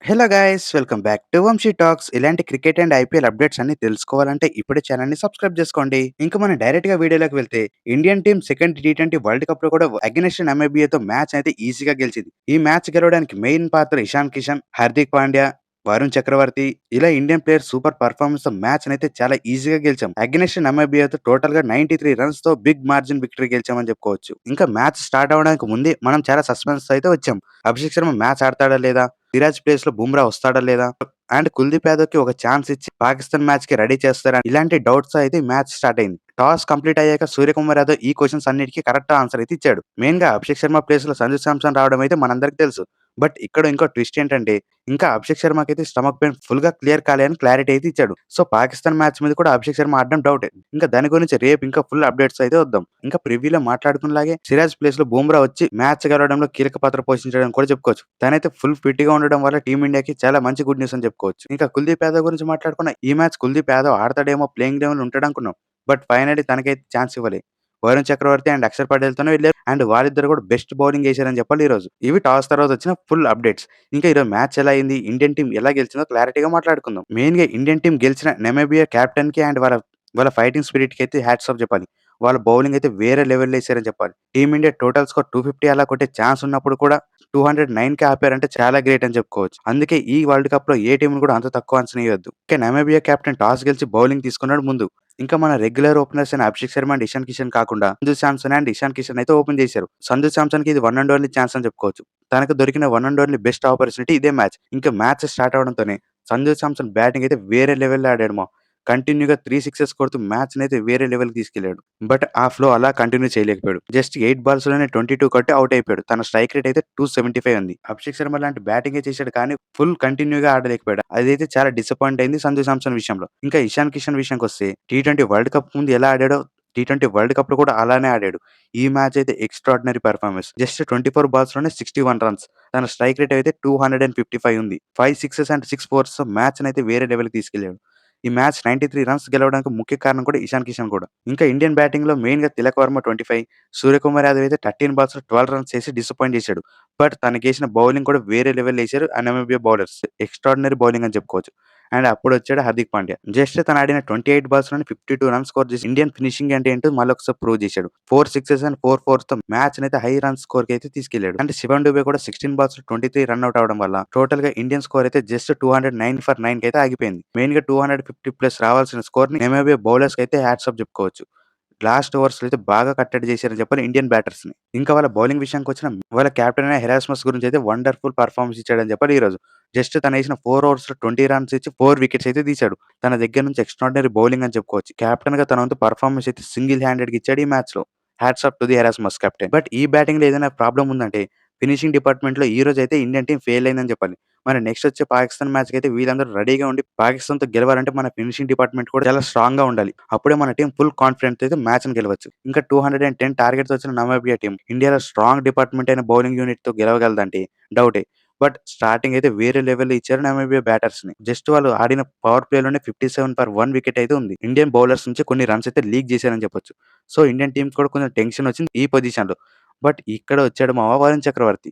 Hello guys welcome back to Vamshi talks. ఇలాంటి cricket and IPL updates అన్ని తెలుసుకోవాలంటే ఇప్పుడే ఛానల్ ని సబ్స్క్రైబ్ చేసుకోండి. ఇంకా మనం డైరెక్ట్ గా వీడియోలోకి వెళ్తే Indian team second T20 world cup లో కూడా అగెనిస్ట్ నమీబియాతో మ్యాచ్ అయితే ఈజీగా గెలిచింది. ఈ మ్యాచ్ గెలవడానికి మెయిన్ పాత్ర ఇషాన్ కిషన్, హార్దిక్ పాండ్యా, వరుణ్ చక్రవర్తి ఇలా ఇండియన్ ప్లేయర్స్ సూపర్ పర్ఫార్మెన్స్ తో మ్యాచ్ అయితే చాలా ఈజీగా గెలిచాం. అగెనిస్ట్ నమీబియాతో టోటల్ గా 93 రన్స్ తో బిగ్ మార్జిన్ విక్టరీ గెలిచామని చెప్పుకోవచ్చు. ఇంకా మ్యాచ్ స్టార్ట్ అవడానికి ముందే మనం చాలా సస్పెన్స్ అయితే వచ్చాం. అభిషేక్ శర్మ మ్యాచ్ ఆడతాడా లేదా, సిరాజ్ ప్లేస్ లో బుమ్రా వస్తాడా లేదా, అండ్ కుల్దీప్ యాదవ్ కి ఒక ఛాన్స్ ఇచ్చి పాకిస్తాన్ మ్యాచ్ కి రెడీ చేస్తారా, ఇలాంటి డౌట్స్ అయితే మ్యాచ్ స్టార్ట్ అయింది. టాస్ కంప్లీట్ అయ్యాక సూర్యకుమార్ యాదవ్ ఈ క్వశ్చన్స్ అన్నిటికీ కరెక్ట్ ఆన్సర్ అయితే ఇచ్చాడు. మెయిన్ గా అభిషేక్ శర్మ ప్లేస్ లో సంజు శాంసన్ రావడం అయితే మనందరికి తెలుసు. బట్ ఇక్కడ ఇంకో ట్విస్ట్ ఏంటంటే ఇంకా అభిషేక్ శర్మకి అయితే స్టమక్ పెయిన్ ఫుల్ గా క్లియర్ కాలే అని క్లారిటీ అయితే ఇచ్చాడు. సో పాకిస్తాన్ మ్యాచ్ మీద కూడా అభిషేక్ శర్మ ఆడడం డౌట్. ఇంకా దాని గురించి రేపు ఇంకా ఫుల్ అప్డేట్స్ అయితే వద్దాం. ఇంకా ప్రివ్యూలో మాట్లాడుకున్నలాగే సిరాజ్ ప్లేస్ లో బూమ్రా వచ్చి మ్యాచ్ గెలవడంలో కీలక పాత్ర పోషించడం కూడా చెప్పుకోవచ్చు. తనైతే ఫుల్ ఫిట్ గా ఉండడం వల్ల టీమిండియాకి చాలా మంచి గుడ్ న్యూస్ అని చెప్పుకోవచ్చు. ఇంకా కుల్దీప్ యాదవ్ గురించి మాట్లాడుకున్న ఈ మ్యాచ్ కుల్దీప్ యాదవ్ ఆడతాడేమో, ప్లేయింగ్ లెవెల్ ఉంటాడు అనుకున్నాం. బట్ ఫైనల్లీ తనకైతే ఛాన్స్ ఇవ్వలే. వరుణ్ చక్రవర్తి అండ్ అక్షర్ పటేల్ తోనే వెళ్ళారు. అండ్ వాళ్ళిద్దరు కూడా బెస్ట్ బౌలింగ్ వేశారని చెప్పాలి ఈ రోజు. ఇవి టాస్ తర్వాత వచ్చిన ఫుల్ అప్డేట్స్. ఇంకా ఈరోజు మ్యాచ్ ఎలా అయింది, ఇండియన్ టీం ఎలా గెలిచిందో క్లారిటీగా మాట్లాడుకుందాం. మెయిన్ గా ఇండియన్ టీం గెలిచిన నమీబియా కెప్టెన్ కి అండ్ వాళ్ళ వాళ్ళ ఫైటింగ్ స్పిరిట్ కి అయితే హ్యాట్స్ ఆఫ్ చెప్పాలి. వాళ్ళ బౌలింగ్ అయితే వేరే లెవెల్ వేసారని చెప్పాలి. టీమిండియా టోటల్ స్కోర్ 250 అలా కొట్టే ఛాన్స్ ఉన్నప్పుడు కూడా 209 కి ఆపారంటే చాలా గ్రేట్ అని చెప్పుకోవచ్చు. అందుకే ఈ వరల్డ్ కప్ లో ఏ టీం కూడా అంత తక్కువ అంచనా వేయొద్దు. ఇంకా నమీబియా కెప్టెన్ టాస్ గెలిచి బౌలింగ్ తీసుకున్నాడు ముందు. ఇంకా మన రెగ్యులర్ ఓపెనర్స్ అయిన అభిషేక్ శర్మ అండ్ ఇషాన్ కిషన్ కాకుండా సంజు శాంసన్ అండ్ ఇషాన్ కిషన్ అయితే ఓపెన్ చేశారు. సంజు శాంసన్ కి ఇది వన్ అండ్ ఓన్లీ ఛాన్స్ అని చెప్పుకోవచ్చు. తనకు దొరికిన one and only best opportunity ఇదే మ్యాచ్. ఇంకా మ్యాచ్ స్టార్ట్ అవడంతోనే సంజు శాంసన్ బ్యాటింగ్ అయితే వేరే లెవెల్లో ఆడాడు. కంటిన్యూగా 3 సిక్సెస్ కొడుతూ మ్యాచ్ అయితే వేరే లెవెల్‌కి తీసుకెళ్లాడు. బట్ ఆ ఫ్లో అలా కంటిన్యూ చేయలేకపోయాడు. జస్ట్ 8 బాల్స్ లోనే 22 కొట్టి ఔట్ అయిపోయాడు. తన స్ట్రైక్ రేట్ అయితే 275 ఉంది. అభిషేక్ శర్మ లాంటి బ్యాటింగే చేశాడు కానీ ఫుల్ కంటిన్యూగా ఆడలేకపోయాడు. అదైతే చాలా డిసప్పాయింట్ అయింది సంజు శాంసన్ విషయంలో. ఇంకా ఇషాన్ కిషన్ విషయానికొస్తే టీ20 వరల్డ్ కప్ ముందు ఎలా ఆడాడో టీ20 వరల్డ్ కప్ లో కూడా అలానే ఆడాడు. ఈ మ్యాచ్ అయితే ఎక్స్ట్రార్డినరీ పెర్ఫార్మెన్స్. జస్ట్ 24 బాల్స్ లోనే 61 రన్స్. తన స్ట్రైక్ రేట్ అయితే 255 ఉంది. 5 సిక్సెస్ అండ్ 6 ఫోర్స్ తో మ్యాచ్ అయితే వేరే లెవెల్‌కి తీసుకెళ్లాడు. ఈ మ్యాచ్ 93 రన్స్ గెలవడానికి ముఖ్య కారణం కూడా ఇషాన్ కిషన్ కూడా. ఇంకా ఇండియన్ బ్యాటింగ్ లో మెయిన్ గా తిలక్ వర్మ 25, సూర్యకుమార్ యాదవ్ అయితే 13 బాల్స్ లో 12 రన్స్ చేసి డిసప్పాయింట్ చేశాడు. బట్ తనకేసిన బౌలింగ్ కూడా వేరే లెవెల్ వేశారు ఆ నమీబియా బౌలర్స్. ఎక్స్ట్రాడినరీ బౌలింగ్ అని చెప్పుకోవచ్చు. అండ్ అప్పుడు వచ్చాడు హార్దిక్ పాండ్యా. జస్ట్ తను ఆడిన 28 బాల్స్ లోనే 52 రన్స్ స్కోర్ చేసి ఇండియన్ ఫినిషింగ్ అంటే ఏంటో మళ్ళొకసారి ప్రూవ్ చేశాడు. 4 సిక్సెస్ అండ్ 4 ఫోర్స్ తో మ్యాచ్ అయితే హై రన్స్ స్కోర్ కి అయితే తీసుకెళ్లాడు. అంటే శివన్ డుబే కూడా 16 బాల్స్ లో 23 రన్ అవుట్ అవడం వల్ల టోటల్ గా ఇండియన్ స్కోర్ అయితే జస్ట్ 209 ఫర్ 9 కి అయితే ఆగిపోయింది. మెయిన్ గా 250 ప్లస్ రావాల్సిన స్కోర్ ని నమీబియా బౌలర్స్ కి అయితే హ్యాట్స్ ఆఫ్ చెప్పుకోవచ్చు. లాస్ట్ ఓవర్స్ లో అయితే బాగా కట్టడి చేశారని చెప్పాలి ఇండియన్ బ్యాటర్స్ ని. ఇంకా వాళ్ళ బౌలింగ్ విషయానికి వచ్చిన వాళ్ళ కెప్టెన్ అయిన హెరాస్మస్ గురించి అయితే వండర్ఫుల్ పర్ఫార్మెన్స్ ఇచ్చాడని చెప్పాలి ఈ రోజు. జస్ట్ తను వేసిన 4 ఓవర్స్ లో 20 రన్స్ ఇచ్చి 4 వికెట్స్ అయితే తీశాడు. తన దగ్గర నుంచి ఎక్స్ట్రాడినరీ బౌలింగ్ అని చెప్పుకోవచ్చు. కెప్టెన్ గా తన వంతు పర్ఫార్మెన్స్ అయితే సింగిల్ హ్యాండెడ్ గా ఇచ్చాడు ఈ మ్యాచ్ లో. హ్యాట్స్ ఆఫ్ టు ది హెరాస్మస్ కెప్టెన్. బట్ ఈ బ్యాటింగ్ లో ఏదైనా ప్రాబ్లం ఉందంటే ఫినిషింగ్ డిపార్ట్మెంట్ లో ఈ రోజు అయితే ఇండియన్ టీం ఫెయిల్ అయిందని చెప్పాలి. మరి నెక్స్ట్ వచ్చే పాకిస్తాన్ మ్యాచ్ కి అయితే వీళ్ళందరూ రెడీగా ఉండి పాకిస్తాన్ తో గెలవాలంటే మన ఫినిషింగ్ డిపార్ట్మెంట్ కూడా చాలా స్ట్రాంగ్ గా ఉండాలి. అప్పుడే మన టీం ఫుల్ కాన్ఫిడెంట్ అయితే మ్యాచ్ ని గెలవచ్చు. ఇంకా 210 టార్గెట్స్ వచ్చిన నమీబియా టీం ఇండియాలో స్ట్రాంగ్ డిపార్ట్మెంట్ అయిన బౌలింగ్ యూనిట్ తో గెలవగలదంటే డౌటే. బట్ స్టార్టింగ్ అయితే వేరే లెవెల్ ఇచ్చారు నమీబియా బ్యాటర్స్ ని. జస్ట్ వాళ్ళు ఆడిన పవర్ ప్లే లోనే 57 ఫర్ 1 వికెట్ అయితే ఉంది. ఇండియన్ బౌలర్స్ నుంచి కొన్ని రన్స్ అయితే లీక్ చేశారని చెప్పొచ్చు. సో ఇండియన్ టీమ్ కూడా కొంచెం టెన్షన్ వచ్చింది ఈ పొజిషన్ లో. బట్ ఇక్కడ వచ్చాడు మా వరుణ్ చక్రవర్తి.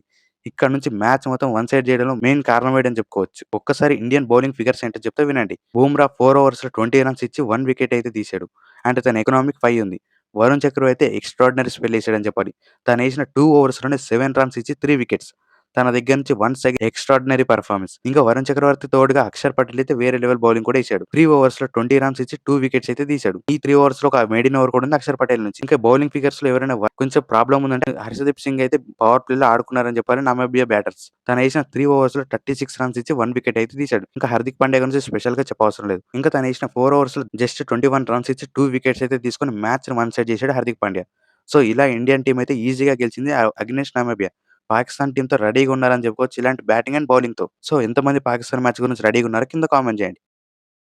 ఇక్కడ నుంచి మ్యాచ్ మొత్తం వన్ సైడ్ చేయడంలో మెయిన్ కారణం ఏంటని చెప్పుకోవచ్చు. ఒక్కసారి ఇండియన్ బౌలింగ్ ఫిగర్స్ ఏంటో చెప్తే వినండి. బూమ్రా 4 ఓవర్స్ లో 20 రన్స్ ఇచ్చి 1 వికెట్ అయితే తీశాడు. అంటే తన ఎకనామిక్ 5 ఉంది. వరుణ్ చక్రవర్తి అయితే ఎక్స్ట్రాడినరీ స్పెల్ వేసాడని చెప్పాలి. తను వేసిన 2 ఓవర్స్ లోనే 7 రన్స్ ఇచ్చి 3 వికెట్స్. తన దగ్గర నుంచి వన్స్ అగైన్ ఎక్స్ట్రాడినరీ పర్ఫార్మెన్స్. ఇంకా వరుణ్ చక్రవర్తి తోడుగా అక్షర్ పటేల్ అయితే వేరే లెవెల్ బౌలింగ్ కూడా వేశాడు. 3 ఓవర్స్ లో 20 రన్స్ ఇచ్చి 2 వికెట్స్ అయితే తీశాడు. ఈ 3 ఓవర్స్ లో ఒక మెయిడిన్ ఓవర్ కూడా ఉంది అక్షర్ పటేల్ నుంచి. ఇంకా బౌలింగ్ ఫిగర్స్ లో ఎవరైనా కొంచెం ప్రాబ్లం ఉందంటే హర్షదీప్ సింగ్ అయితే పవర్ ప్లే లో ఆడుకున్నారని చెప్పాలి నమీబియా బ్యాటర్స్. తను వేసిన 3 ఓవర్స్ లో 36 రన్స్ ఇచ్చి 1 వికెట్ అయితే తీశాడు. ఇంకా హార్దిక్ పాండ్యా గురించి స్పెషల్ గా చెప్పవసరం లేదు. ఇంకా తను వేసిన 4 ఓవర్స్ లో జస్ట్ 21 రన్స్ ఇచ్చి 2 వికెట్స్ అయితే తీసుకొని మ్యాచ్ వన్ సైడ్ చేశాడు హార్దిక్ పాండ్యా. సో ఇలా ఇండియన్ టీం అయితే ఈజీగా గెలిచింది అగ్నెస్ట్ నమీబియా. పాకిస్తాన్ టీమ్‌తో రెడీగా ఉన్నారని చెప్పుకోవచ్చు. ఇలాంటి బ్యాటింగ్ అండ్ బౌలింగ్‌తో. సో ఎంతమంది పాకిస్తాన్ మ్యాచ్ గురించి రెడీగా ఉన్నారో కింద కామెంట్ చేయండి.